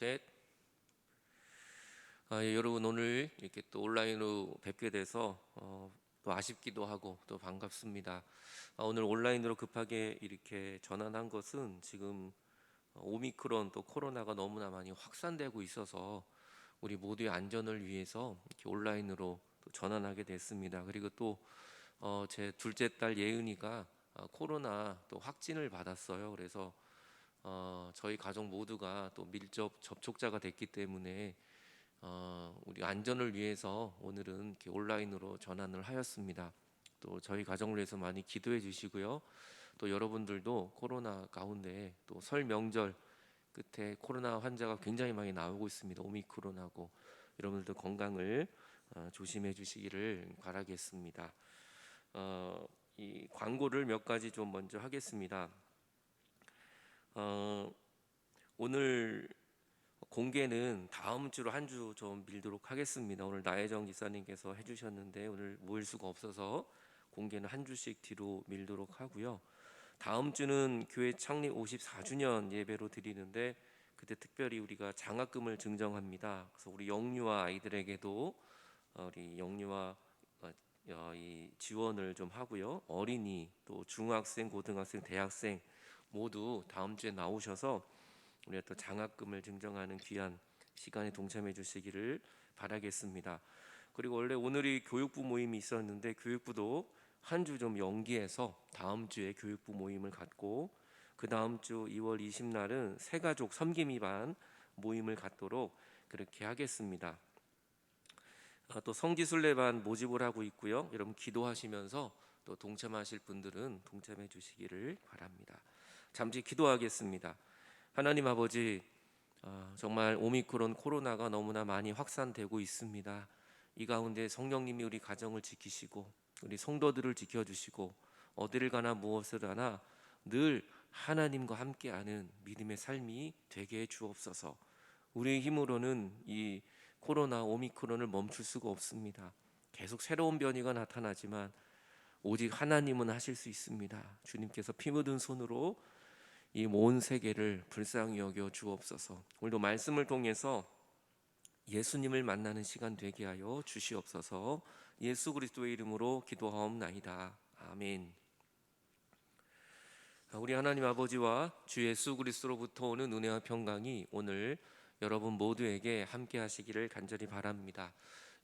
셋. 예, 여러분 오늘 이렇게 또 온라인으로 뵙게 돼서 또 아쉽기도 하고 또 반갑습니다. 오늘 온라인으로 급하게 이렇게 전환한 것은 지금 오미크론 또 코로나가 너무나 많이 확산되고 있어서 우리 모두의 안전을 위해서 이렇게 온라인으로 또 전환하게 됐습니다. 그리고 또 제 둘째 딸 예은이가 코로나 또 확진을 받았어요. 그래서 저희 가족 모두가 또 밀접 접촉자가 됐기 때문에 우리 안전을 위해서 오늘은 이렇게 온라인으로 전환을 하였습니다. 또 저희 가정을 위해서 많이 기도해 주시고요. 또 여러분들도 코로나 가운데 또 설 명절 끝에 코로나 환자가 굉장히 많이 나오고 있습니다. 오미크론하고 여러분들도 건강을 조심해 주시기를 바라겠습니다. 이 광고를 몇 가지 좀 먼저 하겠습니다. 오늘 공개는 다음 주로 한 주 좀 밀도록 하겠습니다. 오늘 나혜정 기사님께서 해주셨는데 오늘 모일 수가 없어서 공개는 한 주씩 뒤로 밀도록 하고요. 다음 주는 교회 창립 54주년 예배로 드리는데 그때 특별히 우리가 장학금을 증정합니다. 그래서 우리 영유아 아이들에게도 우리 영유아 이 지원을 좀 하고요. 어린이 또 중학생, 고등학생, 대학생 모두 다음 주에 나오셔서 우리가 또 장학금을 증정하는 귀한 시간에 동참해 주시기를 바라겠습니다. 그리고 원래 오늘이 교육부 모임이 있었는데 교육부도 한 주 좀 연기해서 다음 주에 교육부 모임을 갖고 그 다음 주 2월 20날은 새가족 섬김이반 모임을 갖도록 그렇게 하겠습니다. 또 성지순례반 모집을 하고 있고요. 여러분 기도하시면서 또 동참하실 분들은 동참해 주시기를 바랍니다. 잠시 기도하겠습니다. 하나님 아버지, 정말 오미크론 코로나가 너무나 많이 확산되고 있습니다. 이 가운데 성령님이 우리 가정을 지키시고 우리 성도들을 지켜주시고 어디를 가나 무엇을 하나 늘 하나님과 함께하는 믿음의 삶이 되게 해 주옵소서. 우리의 힘으로는 이 코로나 오미크론을 멈출 수가 없습니다. 계속 새로운 변이가 나타나지만 오직 하나님은 하실 수 있습니다. 주님께서 피 묻은 손으로 이 온 세계를 불쌍히 여겨 주옵소서. 오늘도 말씀을 통해서 예수님을 만나는 시간 되게 하여 주시옵소서. 예수 그리스도의 이름으로 기도하옵나이다. 아멘. 우리 하나님 아버지와 주 예수 그리스도로부터 오는 은혜와 평강이 오늘 여러분 모두에게 함께 하시기를 간절히 바랍니다.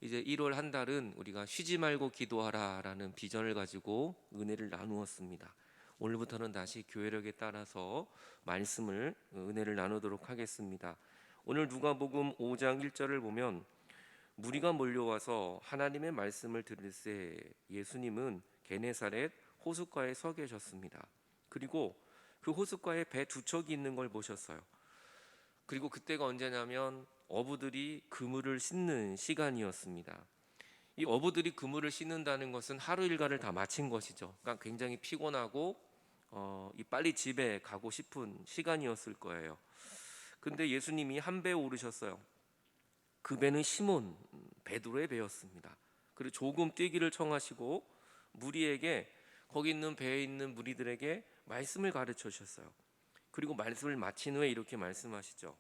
이제 1월 한 달은 우리가 쉬지 말고 기도하라 라는 비전을 가지고 은혜를 나누었습니다. 오늘부터는 다시 교회력에 따라서 말씀을 은혜를 나누도록 하겠습니다. 오늘 누가복음 5장 1절을 보면 무리가 몰려와서 하나님의 말씀을 들을새 예수님은 게네사렛 호숫가에 서 계셨습니다. 그리고 그 호숫가에 배 두 척이 있는 걸 보셨어요. 그리고 그때가 언제냐면 어부들이 그물을 씻는 시간이었습니다. 이 어부들이 그물을 씻는다는 것은 하루 일과를 다 마친 것이죠. 그러니까 굉장히 피곤하고 이 빨리 집에 가고 싶은 시간이었을 거예요. 근데 예수님이 한 배에 오르셨어요. 그 배는 시몬 베드로의 배였습니다. 그리고 조금 뛰기를 청하시고 무리에게 거기 있는 배에 있는 무리들에게 말씀을 가르쳐 주셨어요. 그리고 말씀을 마친 후에 이렇게 말씀하시죠.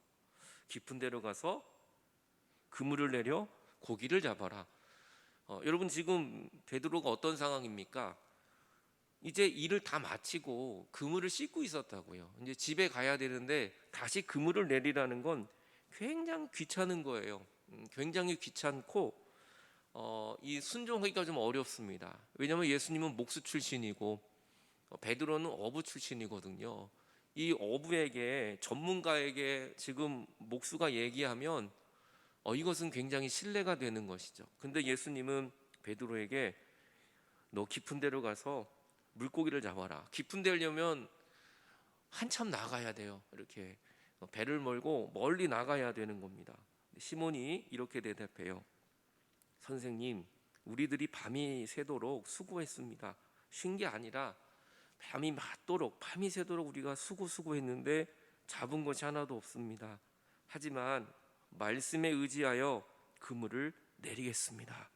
깊은 데로 가서 그물을 내려 고기를 잡아라. 여러분 지금 베드로가 어떤 상황입니까? 이제 일을 다 마치고 그물을 씻고 있었다고요. 이제 집에 가야 되는데 다시 그물을 내리라는 건 굉장히 귀찮은 거예요. 굉장히 귀찮고 이 순종하기가 좀 어렵습니다. 왜냐하면 예수님은 목수 출신이고 베드로는 어부 출신이거든요. 이 어부에게 전문가에게 지금 목수가 얘기하면 이것은 굉장히 신뢰가 되는 것이죠. 근데 예수님은 베드로에게 너 깊은 데로 가서 물고기를 잡아라. 깊은 데 하려면 한참 나가야 돼요. 이렇게 배를 몰고 멀리 나가야 되는 겁니다. 시몬이 이렇게 대답해요. 선생님, 우리들이 밤이 새도록 수고했습니다. 쉰 게 아니라 밤이 맞도록 밤이 새도록 우리가 수고했는데 잡은 것이 하나도 없습니다. 하지만 말씀에 의지하여 그물을 내리겠습니다.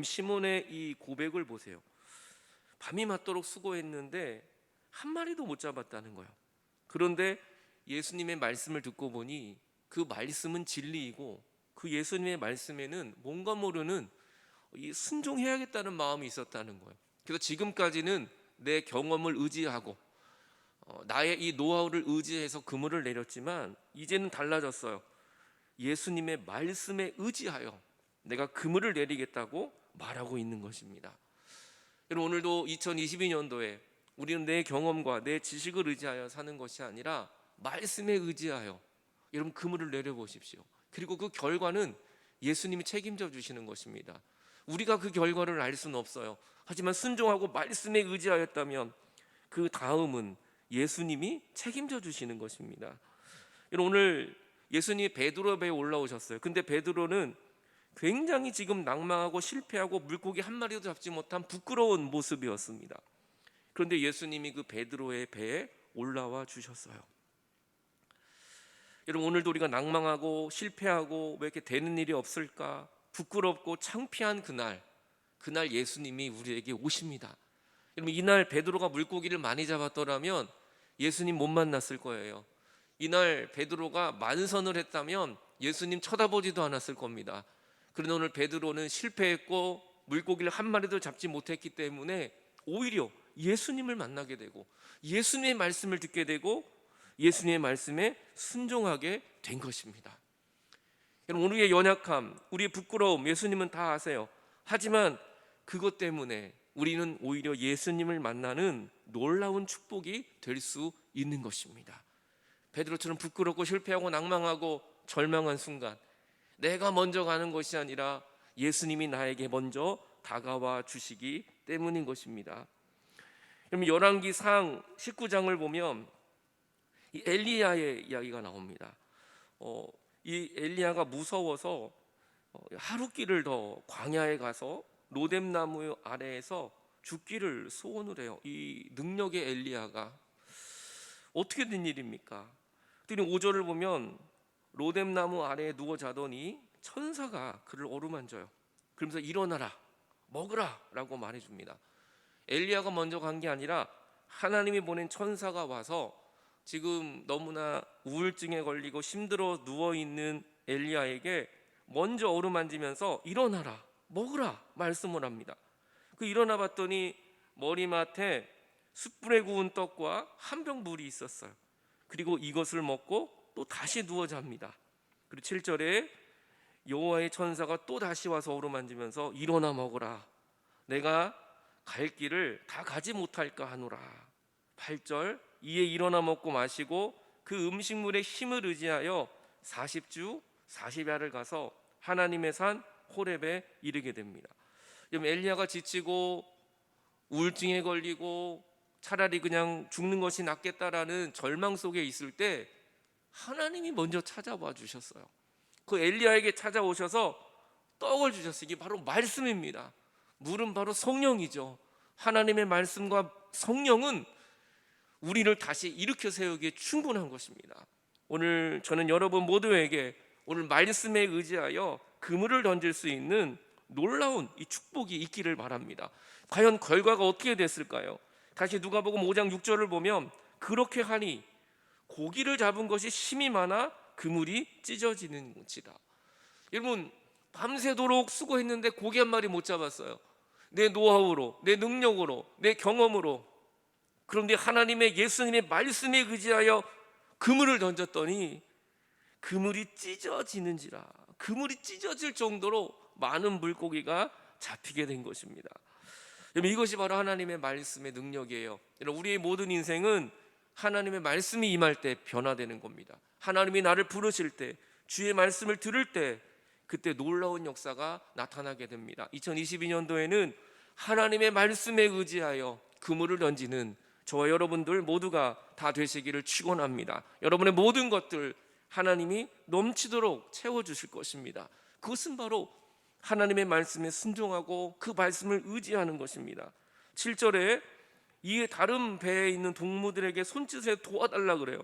시몬의 이 고백을 보세요. 밤이 맞도록 수고했는데 한 마리도 못 잡았다는 거예요. 그런데 예수님의 말씀을 듣고 보니 그 말씀은 진리이고 그 예수님의 말씀에는 뭔가 모르는 이 순종해야겠다는 마음이 있었다는 거예요. 그래서 지금까지는 내 경험을 의지하고 나의 이 노하우를 의지해서 그물을 내렸지만 이제는 달라졌어요. 예수님의 말씀에 의지하여 내가 그물을 내리겠다고 말하고 있는 것입니다. 여러분, 오늘도 2022년도에 우리는 내 경험과 내 지식을 의지하여 사는 것이 아니라 말씀에 의지하여 여러분 그물을 내려보십시오. 그리고 그 결과는 예수님이 책임져 주시는 것입니다. 우리가 그 결과를 알 수는 없어요. 하지만 순종하고 말씀에 의지하였다면 그 다음은 예수님이 책임져 주시는 것입니다. 여러분, 오늘 예수님이 베드로 배에 올라오셨어요. 근데 베드로는 굉장히 지금 낭망하고 실패하고 물고기 한 마리도 잡지 못한 부끄러운 모습이었습니다. 그런데 예수님이 그 베드로의 배에 올라와 주셨어요. 여러분, 오늘도 우리가 낭망하고 실패하고 왜 이렇게 되는 일이 없을까, 부끄럽고 창피한 그날 예수님이 우리에게 오십니다. 여러분, 이날 베드로가 물고기를 많이 잡았더라면 예수님 못 만났을 거예요. 이날 베드로가 만선을 했다면 예수님 쳐다보지도 않았을 겁니다. 그런데 오늘 베드로는 실패했고 물고기를 한 마리도 잡지 못했기 때문에 오히려 예수님을 만나게 되고 예수님의 말씀을 듣게 되고 예수님의 말씀에 순종하게 된 것입니다. 여러분, 우리의 연약함, 우리의 부끄러움 예수님은 다 아세요. 하지만 그것 때문에 우리는 오히려 예수님을 만나는 놀라운 축복이 될 수 있는 것입니다. 베드로처럼 부끄럽고 실패하고 낭망하고 절망한 순간 내가 먼저 가는 것이 아니라 예수님이 나에게 먼저 다가와 주시기 때문인 것입니다. 그럼 열왕기상 19장을 보면 이 엘리야의 이야기가 나옵니다. 이 엘리야가 무서워서 하루길을 더 광야에 가서 로뎀나무 아래에서 죽기를 소원을 해요. 이 능력의 엘리야가 어떻게 된 일입니까? 그랬더니 5절을 보면 로뎀나무 아래에 누워 자더니 천사가 그를 어루만져요. 그러면서 일어나라, 먹으라 라고 말해줍니다. 엘리야가 먼저 간 게 아니라 하나님이 보낸 천사가 와서 지금 너무나 우울증에 걸리고 힘들어 누워있는 엘리야에게 먼저 어루만지면서 일어나라, 먹으라 말씀을 합니다. 그 일어나 봤더니 머리맡에 숯불에 구운 떡과 한 병 물이 있었어요. 그리고 이것을 먹고 또 다시 누워 잡니다. 그리고 7절에 여호와의 천사가 또 다시 와서 어루만지면서 일어나 먹으라, 내가 갈 길을 다 가지 못할까 하노라. 8절, 이에 일어나 먹고 마시고 그 음식물의 힘을 의지하여 40주 40야를 가서 하나님의 산 호렙에 이르게 됩니다. 엘리야가 지치고 우울증에 걸리고 차라리 그냥 죽는 것이 낫겠다라는 절망 속에 있을 때 하나님이 먼저 찾아와 주셨어요. 그 엘리야에게 찾아오셔서 떡을 주셨어요. 이게 바로 말씀입니다. 물은 바로 성령이죠. 하나님의 말씀과 성령은 우리를 다시 일으켜 세우기에 충분한 것입니다. 오늘 저는 여러분 모두에게 오늘 말씀에 의지하여 그물을 던질 수 있는 놀라운 이 축복이 있기를 바랍니다. 과연 결과가 어떻게 됐을까요? 다시 누가복음 5장 6절을 보면 그렇게 하니 고기를 잡은 것이 힘이 많아 그물이 찢어지는지라. 여러분, 밤새도록 수고했는데 고기 한 마리 못 잡았어요. 내 노하우로, 내 능력으로, 내 경험으로. 그런데 하나님의 예수님의 말씀에 의지하여 그물을 던졌더니 그물이 찢어지는지라. 그물이 찢어질 정도로 많은 물고기가 잡히게 된 것입니다. 여러분, 이것이 바로 하나님의 말씀의 능력이에요. 여러분, 우리의 모든 인생은 하나님의 말씀이 임할 때 변화되는 겁니다. 하나님이 나를 부르실 때, 주의 말씀을 들을 때 그때 놀라운 역사가 나타나게 됩니다. 2022년도에는 하나님의 말씀에 의지하여 그물을 던지는 저와 여러분들 모두가 다 되시기를 축원합니다. 여러분의 모든 것들 하나님이 넘치도록 채워주실 것입니다. 그것은 바로 하나님의 말씀에 순종하고 그 말씀을 의지하는 것입니다. 7절에 이 다른 배에 있는 동무들에게 손짓에 도와달라 그래요.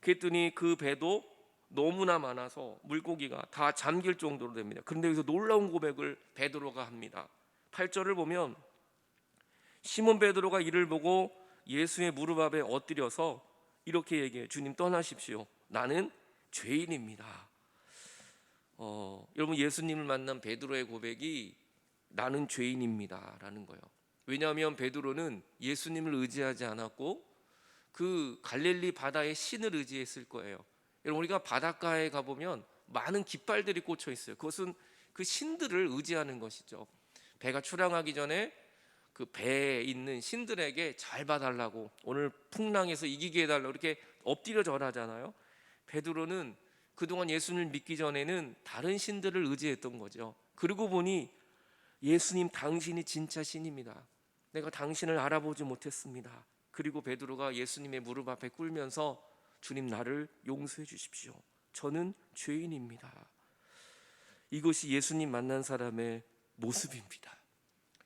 그랬더니 그 배도 너무나 많아서 물고기가 다 잠길 정도로 됩니다. 그런데 여기서 놀라운 고백을 베드로가 합니다. 8절을 보면 시몬 베드로가 이를 보고 예수의 무릎 앞에 엎드려서 이렇게 얘기해요. 주님, 떠나십시오. 나는 죄인입니다. 여러분, 예수님을 만난 베드로의 고백이 나는 죄인입니다 라는 거예요. 왜냐하면 베드로는 예수님을 의지하지 않았고 그 갈릴리 바다의 신을 의지했을 거예요. 여러분, 우리가 바닷가에 가보면 많은 깃발들이 꽂혀 있어요. 그것은 그 신들을 의지하는 것이죠. 배가 출항하기 전에 그 배에 있는 신들에게 잘 봐달라고, 오늘 풍랑에서 이기게 해달라고 이렇게 엎드려 절하잖아요. 베드로는 그동안 예수님을 믿기 전에는 다른 신들을 의지했던 거죠. 그러고 보니 예수님 당신이 진짜 신입니다. 내가 당신을 알아보지 못했습니다. 그리고 베드로가 예수님의 무릎 앞에 꿇으면서 주님, 나를 용서해 주십시오. 저는 죄인입니다. 이것이 예수님 만난 사람의 모습입니다.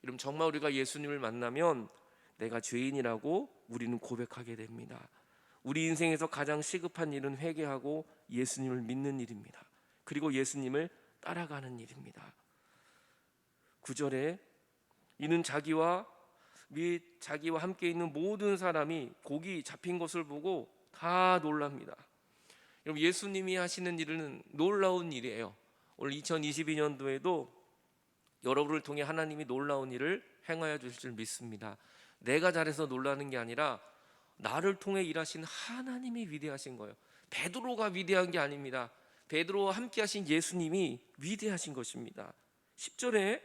여러분, 정말 우리가 예수님을 만나면 내가 죄인이라고 우리는 고백하게 됩니다. 우리 인생에서 가장 시급한 일은 회개하고 예수님을 믿는 일입니다. 그리고 예수님을 따라가는 일입니다. 9절에 이는 자기와 함께 있는 모든 사람이 고기 잡힌 것을 보고 다 놀랍니다. 여러분, 예수님이 하시는 일은 놀라운 일이에요. 오늘 2022년도에도 여러분을 통해 하나님이 놀라운 일을 행하여 주실 줄 믿습니다. 내가 잘해서 놀라는 게 아니라 나를 통해 일하신 하나님이 위대하신 거예요. 베드로가 위대한 게 아닙니다. 베드로와 함께 하신 예수님이 위대하신 것입니다. 10절에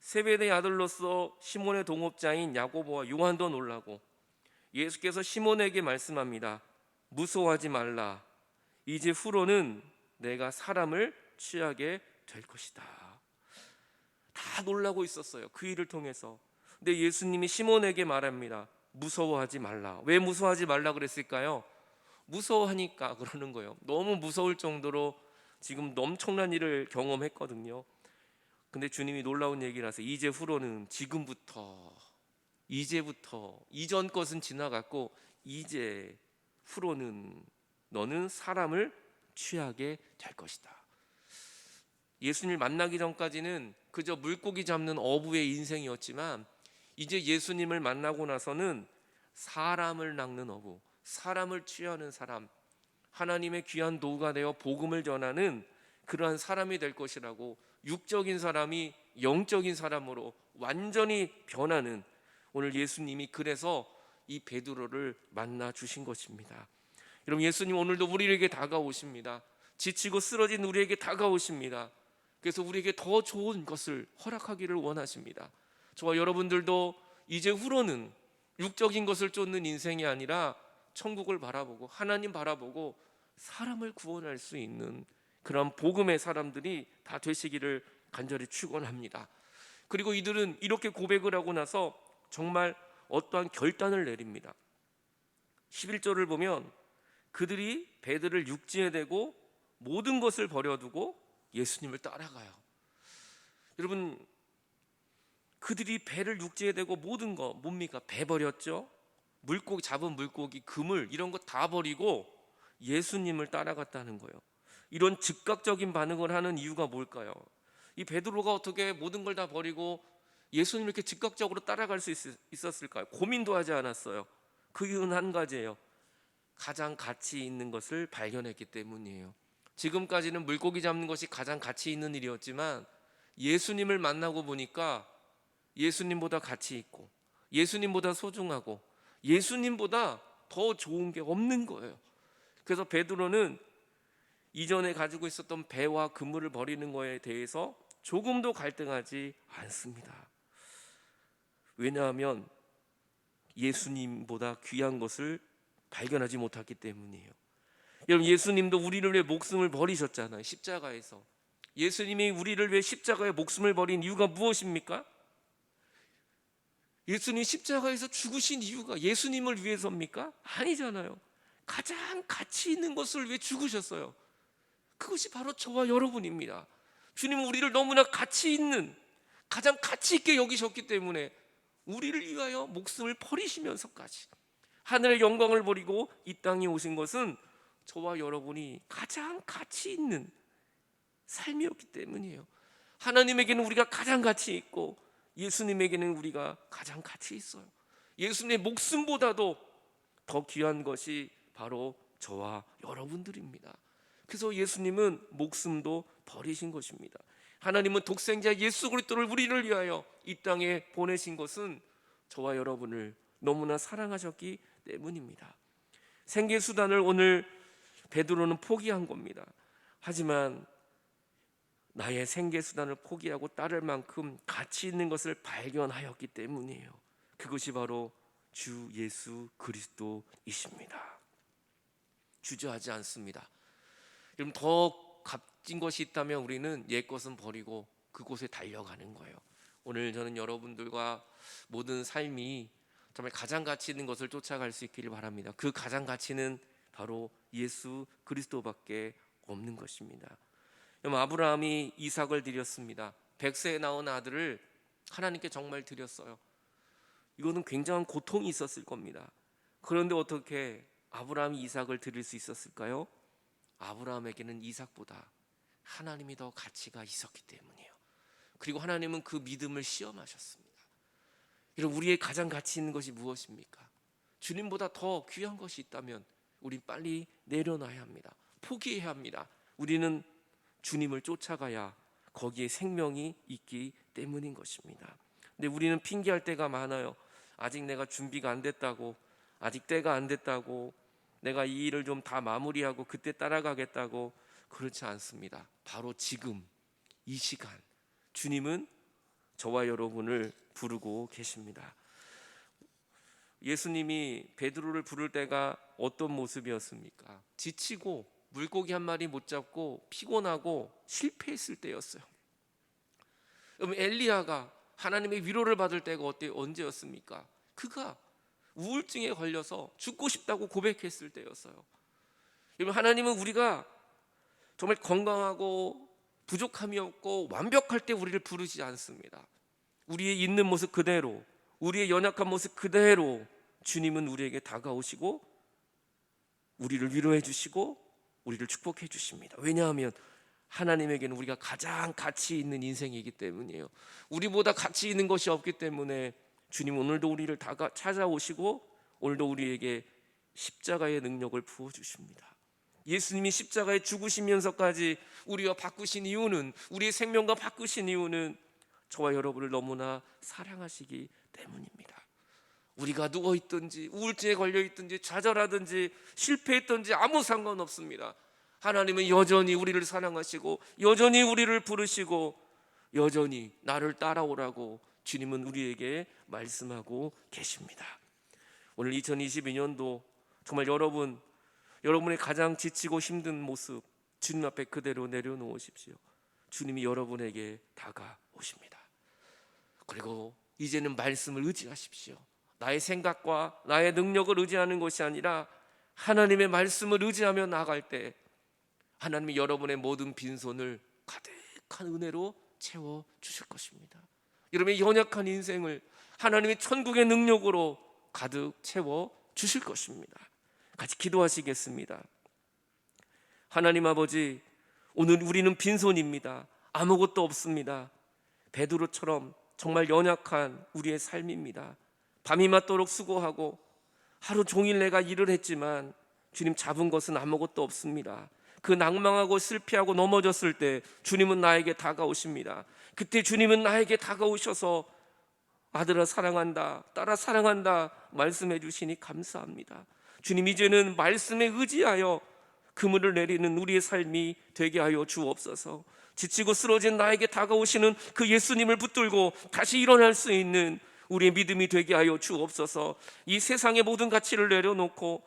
세베대의 아들로서 시몬의 동업자인 야고보와 요한도 놀라고 예수께서 시몬에게 말씀합니다. 무서워하지 말라. 이제 후로는 내가 사람을 취하게 될 것이다. 다 놀라고 있었어요, 그 일을 통해서. 근데 예수님이 시몬에게 말합니다. 무서워하지 말라. 왜 무서워하지 말라 그랬을까요? 무서워하니까 그러는 거예요. 너무 무서울 정도로 지금 엄청난 일을 경험했거든요. 근데 주님이 놀라운 얘기를 하세요. 이제 후로는, 이제부터 이전 것은 지나갔고 이제 후로는 너는 사람을 취하게 될 것이다. 예수님을 만나기 전까지는 그저 물고기 잡는 어부의 인생이었지만 이제 예수님을 만나고 나서는 사람을 낚는 어부, 사람을 취하는 사람, 하나님의 귀한 도구가 되어 복음을 전하는 그러한 사람이 될 것이라고, 육적인 사람이 영적인 사람으로 완전히 변하는, 오늘 예수님이 그래서 이 베드로를 만나 주신 것입니다. 여러분, 예수님 오늘도 우리에게 다가오십니다. 지치고 쓰러진 우리에게 다가오십니다. 그래서 우리에게 더 좋은 것을 허락하기를 원하십니다. 저와 여러분들도 이제 후로는 육적인 것을 쫓는 인생이 아니라 천국을 바라보고 하나님 바라보고 사람을 구원할 수 있는 그런 복음의 사람들이 다 되시기를 간절히 축원합니다. 그리고 이들은 이렇게 고백을 하고 나서 정말 어떠한 결단을 내립니다. 11절을 보면 그들이 배들을 육지에 대고 모든 것을 버려두고 예수님을 따라가요. 여러분, 그들이 배를 육지에 대고 모든 거 뭡니까? 배 버렸죠. 물고기, 잡은 물고기, 그물 이런 거 다 버리고 예수님을 따라갔다는 거예요. 이런 즉각적인 반응을 하는 이유가 뭘까요? 이 베드로가 어떻게 모든 걸 다 버리고 예수님을 이렇게 즉각적으로 따라갈 수 있었을까요? 고민도 하지 않았어요. 그 이유는 한 가지예요. 가장 가치 있는 것을 발견했기 때문이에요. 지금까지는 물고기 잡는 것이 가장 가치 있는 일이었지만 예수님을 만나고 보니까 예수님보다 가치 있고 예수님보다 소중하고 예수님보다 더 좋은 게 없는 거예요. 그래서 베드로는 이전에 가지고 있었던 배와 그물을 버리는 거에 대해서 조금도 갈등하지 않습니다. 왜냐하면 예수님보다 귀한 것을 발견하지 못했기 때문이에요. 여러분, 예수님도 우리를 위해 목숨을 버리셨잖아요. 십자가에서. 예수님이 우리를 위해 십자가에 목숨을 버린 이유가 무엇입니까? 예수님 십자가에서 죽으신 이유가 예수님을 위해서입니까? 아니잖아요. 가장 가치 있는 것을 위해 죽으셨어요. 그것이 바로 저와 여러분입니다. 주님은 우리를 너무나 가치 있는, 가장 가치 있게 여기셨기 때문에 우리를 위하여 목숨을 버리시면서까지 하늘의 영광을 버리고 이 땅에 오신 것은 저와 여러분이 가장 가치 있는 삶이었기 때문이에요. 하나님에게는 우리가 가장 가치 있고 예수님에게는 우리가 가장 가치 있어요. 예수님의 목숨보다도 더 귀한 것이 바로 저와 여러분들입니다. 그래서 예수님은 목숨도 버리신 것입니다. 하나님은 독생자 예수 그리스도를 우리를 위하여 이 땅에 보내신 것은 저와 여러분을 너무나 사랑하셨기 때문입니다. 생계 수단을 오늘 베드로는 포기한 겁니다. 하지만 나의 생계 수단을 포기하고 따를 만큼 가치 있는 것을 발견하였기 때문이에요. 그것이 바로 주 예수 그리스도이십니다. 주저하지 않습니다. 여러분, 더 값진 것이 있다면 우리는 옛 것은 버리고 그곳에 달려가는 거예요. 오늘 저는 여러분들과 모든 삶이 정말 가장 가치 있는 것을 쫓아갈 수 있기를 바랍니다. 그 가장 가치는 바로 예수 그리스도밖에 없는 것입니다. 아브라함이 이삭을 드렸습니다. 100세에 나온 아들을 하나님께 정말 드렸어요. 이거는 굉장한 고통이 있었을 겁니다. 그런데 어떻게 아브라함이 이삭을 드릴 수 있었을까요? 아브라함에게는 이삭보다 하나님이 더 가치가 있었기 때문이에요. 그리고 하나님은 그 믿음을 시험하셨습니다. 여러분, 우리의 가장 가치 있는 것이 무엇입니까? 주님보다 더 귀한 것이 있다면 우린 빨리 내려놔야 합니다. 포기해야 합니다. 우리는 주님을 쫓아가야 거기에 생명이 있기 때문인 것입니다. 근데 우리는 핑계할 때가 많아요. 아직 내가 준비가 안 됐다고, 아직 때가 안 됐다고, 내가 이 일을 좀 다 마무리하고 그때 따라가겠다고. 그렇지 않습니다. 바로 지금 이 시간 주님은 저와 여러분을 부르고 계십니다. 예수님이 베드로를 부를 때가 어떤 모습이었습니까? 지치고 물고기 한 마리 못 잡고 피곤하고 실패했을 때였어요. 여러분, 엘리야가 하나님의 위로를 받을 때가 언제였습니까? 그가 우울증에 걸려서 죽고 싶다고 고백했을 때였어요. 여러분, 하나님은 우리가 정말 건강하고 부족함이 없고 완벽할 때 우리를 부르지 않습니다. 우리의 있는 모습 그대로, 우리의 연약한 모습 그대로 주님은 우리에게 다가오시고 우리를 위로해 주시고 우리를 축복해 주십니다. 왜냐하면 하나님에게는 우리가 가장 가치 있는 인생이기 때문이에요. 우리보다 가치 있는 것이 없기 때문에 주님 오늘도 우리를 찾아오시고 오늘도 우리에게 십자가의 능력을 부어주십니다. 예수님이 십자가에 죽으시면서까지 우리와 바꾸신 이유는, 우리의 생명과 바꾸신 이유는 저와 여러분을 너무나 사랑하시기 때문입니다. 우리가 누워있든지 우울증에 걸려있든지 좌절하든지 실패했든지 아무 상관없습니다. 하나님은 여전히 우리를 사랑하시고 여전히 우리를 부르시고 여전히 나를 따라오라고 주님은 우리에게 말씀하고 계십니다. 오늘 2022년도 정말 여러분의 가장 지치고 힘든 모습 주님 앞에 그대로 내려놓으십시오. 주님이 여러분에게 다가오십니다. 그리고 이제는 말씀을 의지하십시오. 나의 생각과 나의 능력을 의지하는 것이 아니라 하나님의 말씀을 의지하며 나아갈 때 하나님이 여러분의 모든 빈손을 가득한 은혜로 채워주실 것입니다. 여러분의 연약한 인생을 하나님의 천국의 능력으로 가득 채워주실 것입니다. 같이 기도하시겠습니다. 하나님 아버지, 오늘 우리는 빈손입니다. 아무것도 없습니다. 베드로처럼 정말 연약한 우리의 삶입니다. 밤이 맞도록 수고하고 하루 종일 내가 일을 했지만 주님 잡은 것은 아무것도 없습니다. 그 낭망하고 실패하고 넘어졌을 때 주님은 나에게 다가오십니다. 그때 주님은 나에게 다가오셔서 아들아 사랑한다, 딸아 사랑한다 말씀해 주시니 감사합니다. 주님, 이제는 말씀에 의지하여 그물을 내리는 우리의 삶이 되게 하여 주옵소서. 지치고 쓰러진 나에게 다가오시는 그 예수님을 붙들고 다시 일어날 수 있는 우리의 믿음이 되게 하여 주옵소서. 이 세상의 모든 가치를 내려놓고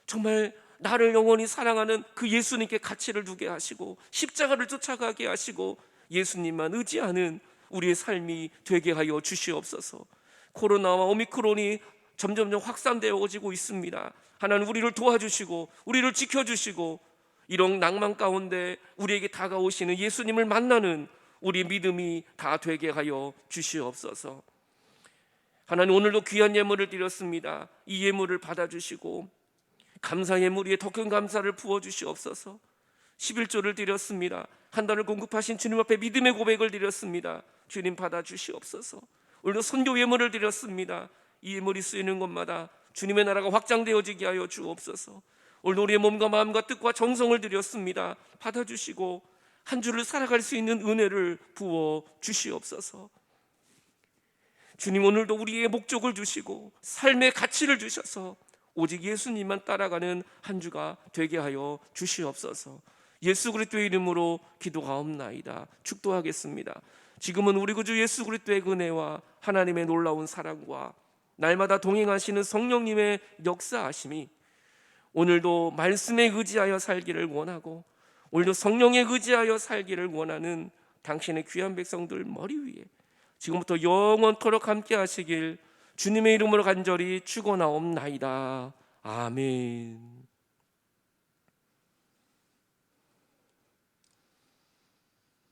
정말 나를 영원히 사랑하는 그 예수님께 가치를 두게 하시고 십자가를 쫓아가게 하시고 예수님만 의지하는 우리의 삶이 되게 하여 주시옵소서. 코로나와 오미크론이 점점 확산되어지고 있습니다. 하나님 우리를 도와주시고 우리를 지켜주시고 이런 낭만 가운데 우리에게 다가오시는 예수님을 만나는 우리의 믿음이 다 되게 하여 주시옵소서. 하나님, 오늘도 귀한 예물을 드렸습니다. 이 예물을 받아주시고 감사 예물 위에 더 큰 감사를 부어주시옵소서. 11조를 드렸습니다. 한 달을 공급하신 주님 앞에 믿음의 고백을 드렸습니다. 주님 받아주시옵소서. 오늘도 선교 예물을 드렸습니다. 이 예물이 쓰이는 곳마다 주님의 나라가 확장되어지게 하여 주옵소서. 오늘 우리의 몸과 마음과 뜻과 정성을 드렸습니다. 받아주시고 한 주를 살아갈 수 있는 은혜를 부어 주시옵소서. 주님, 오늘도 우리의 목적을 주시고 삶의 가치를 주셔서 오직 예수님만 따라가는 한 주가 되게 하여 주시옵소서. 예수 그리스도의 이름으로 기도하옵나이다. 축도하겠습니다. 지금은 우리 구주 예수 그리스도의 은혜와 하나님의 놀라운 사랑과 날마다 동행하시는 성령님의 역사하심이 오늘도 말씀에 의지하여 살기를 원하고 오늘도 성령에 의지하여 살기를 원하는 당신의 귀한 백성들 머리 위에 지금부터 영원토록 함께 하시길 주님의 이름으로 간절히 축원하옵나이다. 아멘.